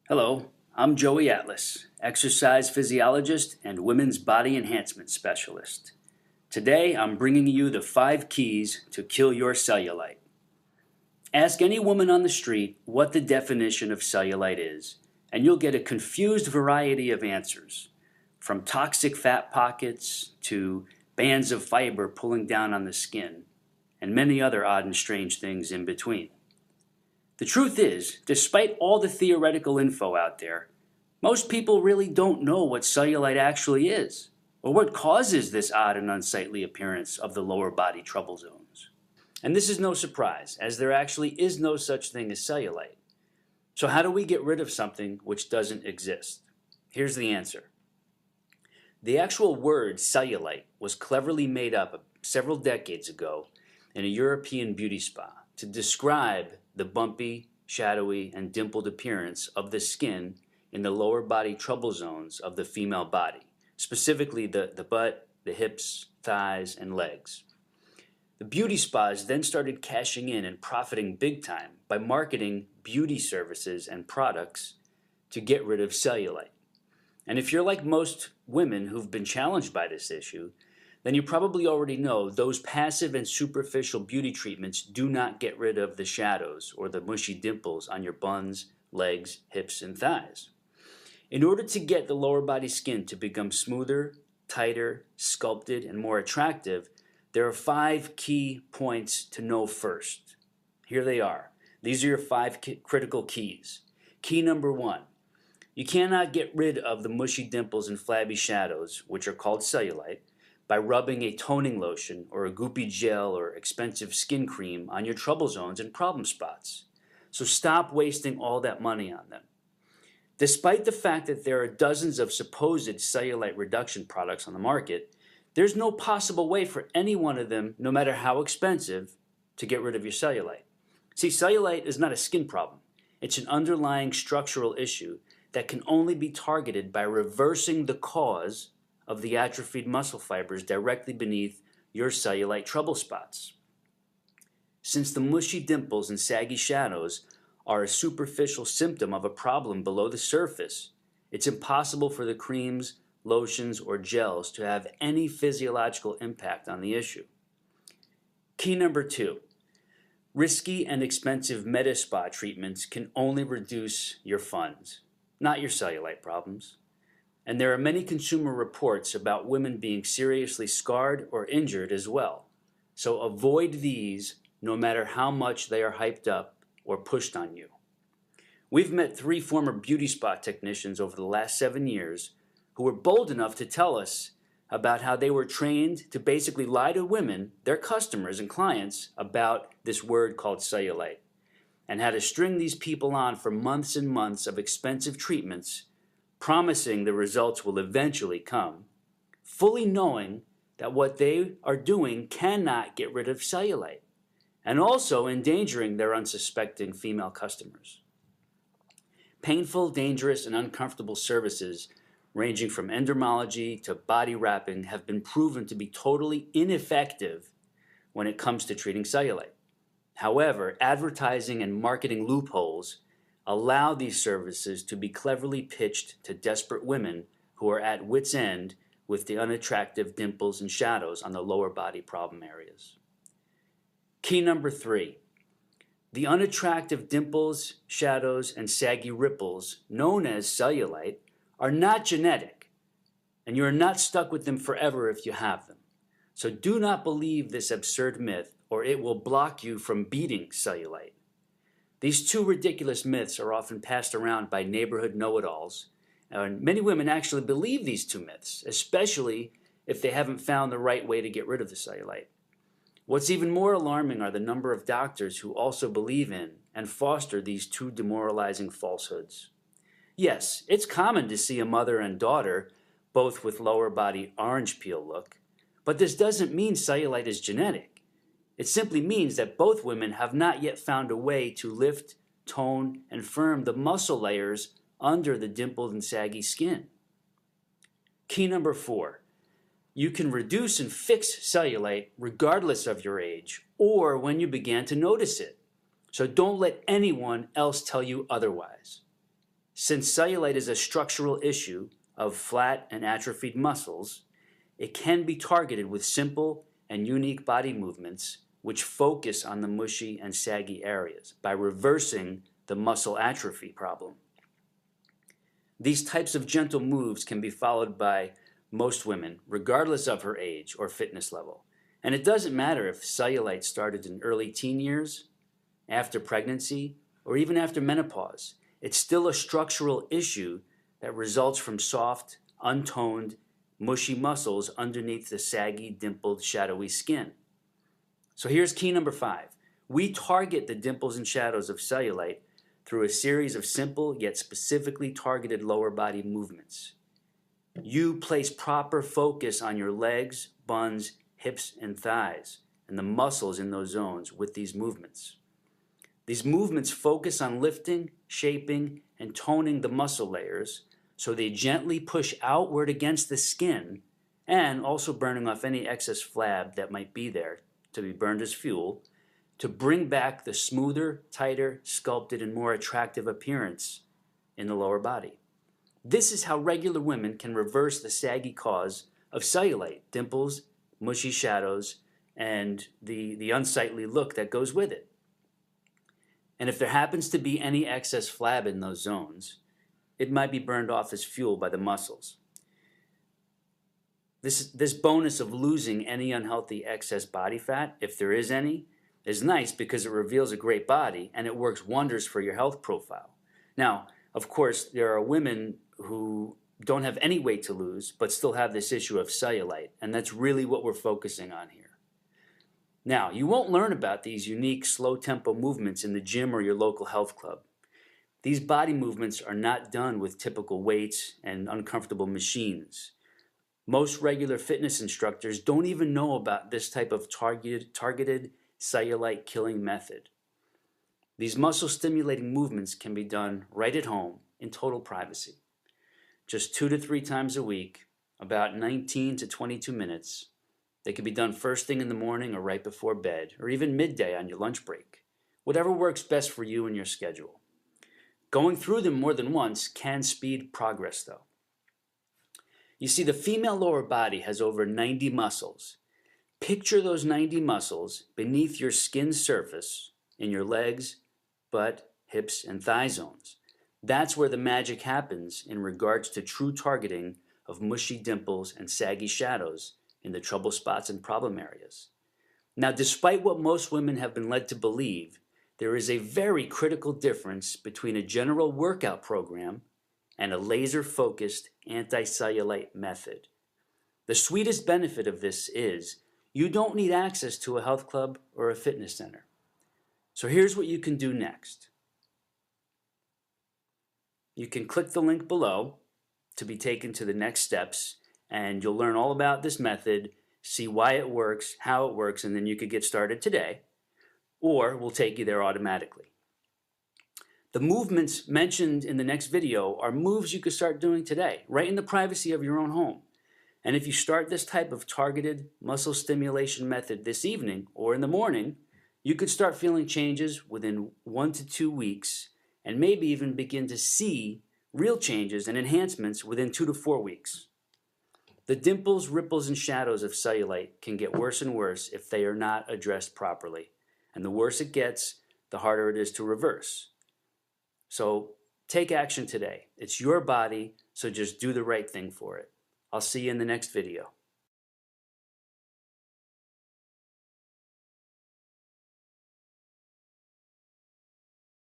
Hello, I'm Joey Atlas, exercise physiologist and women's body enhancement specialist. Today I'm bringing you the 5 keys to kill your cellulite. Ask any woman on the street what the definition of cellulite is, and you'll get a confused variety of answers, from toxic fat pockets to bands of fiber pulling down on the skin, and many other odd and strange things in between. The truth is, despite all the theoretical info out there, most people really don't know what cellulite actually is, or what causes this odd and unsightly appearance of the lower body trouble zones. And this is no surprise, as there actually is no such thing as cellulite. So how do we get rid of something which doesn't exist? Here's the answer. The actual word cellulite was cleverly made up several decades ago in a European beauty spa to describe the bumpy, shadowy, and dimpled appearance of the skin in the lower body trouble zones of the female body, specifically the butt, the hips, thighs, and legs. The beauty spas then started cashing in and profiting big time by marketing beauty services and products to get rid of cellulite. And if you're like most women who've been challenged by this issue, then you probably already know those passive and superficial beauty treatments do not get rid of the shadows or the mushy dimples on your buns, legs, hips, and thighs. In order to get the lower body skin to become smoother, tighter, sculpted, and more attractive, there are 5 key points to know first. Here they are. These are your 5 critical keys. Key number 1. You cannot get rid of the mushy dimples and flabby shadows, which are called cellulite, by rubbing a toning lotion or a goopy gel or expensive skin cream on your trouble zones and problem spots. So stop wasting all that money on them. Despite the fact that there are dozens of supposed cellulite reduction products on the market, there's no possible way for any one of them, no matter how expensive, to get rid of your cellulite. See, cellulite is not a skin problem. It's an underlying structural issue that can only be targeted by reversing the cause of the atrophied muscle fibers directly beneath your cellulite trouble spots. Since the mushy dimples and saggy shadows are a superficial symptom of a problem below the surface, it's impossible for the creams, lotions, or gels to have any physiological impact on the issue. Key number 2. Risky and expensive medi-spa treatments can only reduce your funds, not your cellulite problems. And there are many consumer reports about women being seriously scarred or injured as well. So avoid these no matter how much they are hyped up or pushed on you. We've met 3 former beauty spa technicians over the last 7 years who were bold enough to tell us about how they were trained to basically lie to women, their customers and clients, about this word called cellulite, and how to string these people on for months and months of expensive treatments, promising the results will eventually come, fully knowing that what they are doing cannot get rid of cellulite, and also endangering their unsuspecting female customers. Painful, dangerous, and uncomfortable services ranging from endermology to body wrapping have been proven to be totally ineffective when it comes to treating cellulite. However, advertising and marketing loopholes allow these services to be cleverly pitched to desperate women who are at wit's end with the unattractive dimples and shadows on the lower body problem areas. Key number 3. The unattractive dimples, shadows, and saggy ripples, known as cellulite, are not genetic, and you are not stuck with them forever if you have them. So do not believe this absurd myth, or it will block you from beating cellulite. These 2 ridiculous myths are often passed around by neighborhood know-it-alls, and many women actually believe these 2 myths, especially if they haven't found the right way to get rid of the cellulite. What's even more alarming are the number of doctors who also believe in and foster these 2 demoralizing falsehoods. Yes, it's common to see a mother and daughter both with lower body orange peel look, but this doesn't mean cellulite is genetic. It simply means that both women have not yet found a way to lift, tone, and firm the muscle layers under the dimpled and saggy skin. Key number 4. You can reduce and fix cellulite regardless of your age or when you began to notice it. So don't let anyone else tell you otherwise. Since cellulite is a structural issue of flat and atrophied muscles, it can be targeted with simple and unique body movements which focus on the mushy and saggy areas by reversing the muscle atrophy problem. These types of gentle moves can be followed by most women, regardless of her age or fitness level. And it doesn't matter if cellulite started in early teen years, after pregnancy, or even after menopause. It's still a structural issue that results from soft, untoned, mushy muscles underneath the saggy, dimpled, shadowy skin. So here's key number 5. We target the dimples and shadows of cellulite through a series of simple yet specifically targeted lower body movements. You place proper focus on your legs, buns, hips, and thighs, and the muscles in those zones with these movements. These movements focus on lifting, shaping, and toning the muscle layers so they gently push outward against the skin and also burning off any excess flab that might be there to be burned as fuel to bring back the smoother, tighter, sculpted, and more attractive appearance in the lower body. This is how regular women can reverse the saggy cause of cellulite, dimples, mushy shadows, and the unsightly look that goes with it. And if there happens to be any excess flab in those zones, it might be burned off as fuel by the muscles. This bonus of losing any unhealthy excess body fat, if there is any, is nice because it reveals a great body and it works wonders for your health profile. Now, of course, there are women who don't have any weight to lose but still have this issue of cellulite, and that's really what we're focusing on here. Now, you won't learn about these unique slow tempo movements in the gym or your local health club. These body movements are not done with typical weights and uncomfortable machines. Most regular fitness instructors don't even know about this type of targeted cellulite killing method. These muscle stimulating movements can be done right at home in total privacy. Just 2 to 3 times a week, about 19 to 22 minutes. They can be done first thing in the morning or right before bed, or even midday on your lunch break. Whatever works best for you and your schedule. Going through them more than once can speed progress though. You see, the female lower body has over 90 muscles. Picture those 90 muscles beneath your skin surface in your legs, butt, hips, and thigh zones. That's where the magic happens in regards to true targeting of mushy dimples and saggy shadows in the trouble spots and problem areas. Now, despite what most women have been led to believe, there is a very critical difference between a general workout program and a laser-focused anti-cellulite method. The sweetest benefit of this is you don't need access to a health club or a fitness center. So here's what you can do next. You can click the link below to be taken to the next steps, and you'll learn all about this method, see why it works, how it works, and then you could get started today, or we'll take you there automatically. The movements mentioned in the next video are moves you could start doing today, right in the privacy of your own home. And if you start this type of targeted muscle stimulation method this evening or in the morning, you could start feeling changes within 1 to 2 weeks and maybe even begin to see real changes and enhancements within 2 to 4 weeks. The dimples, ripples, and shadows of cellulite can get worse and worse if they are not addressed properly. And the worse it gets, the harder it is to reverse. So take action today. It's your body, so just do the right thing for it. I'll see you in the next video.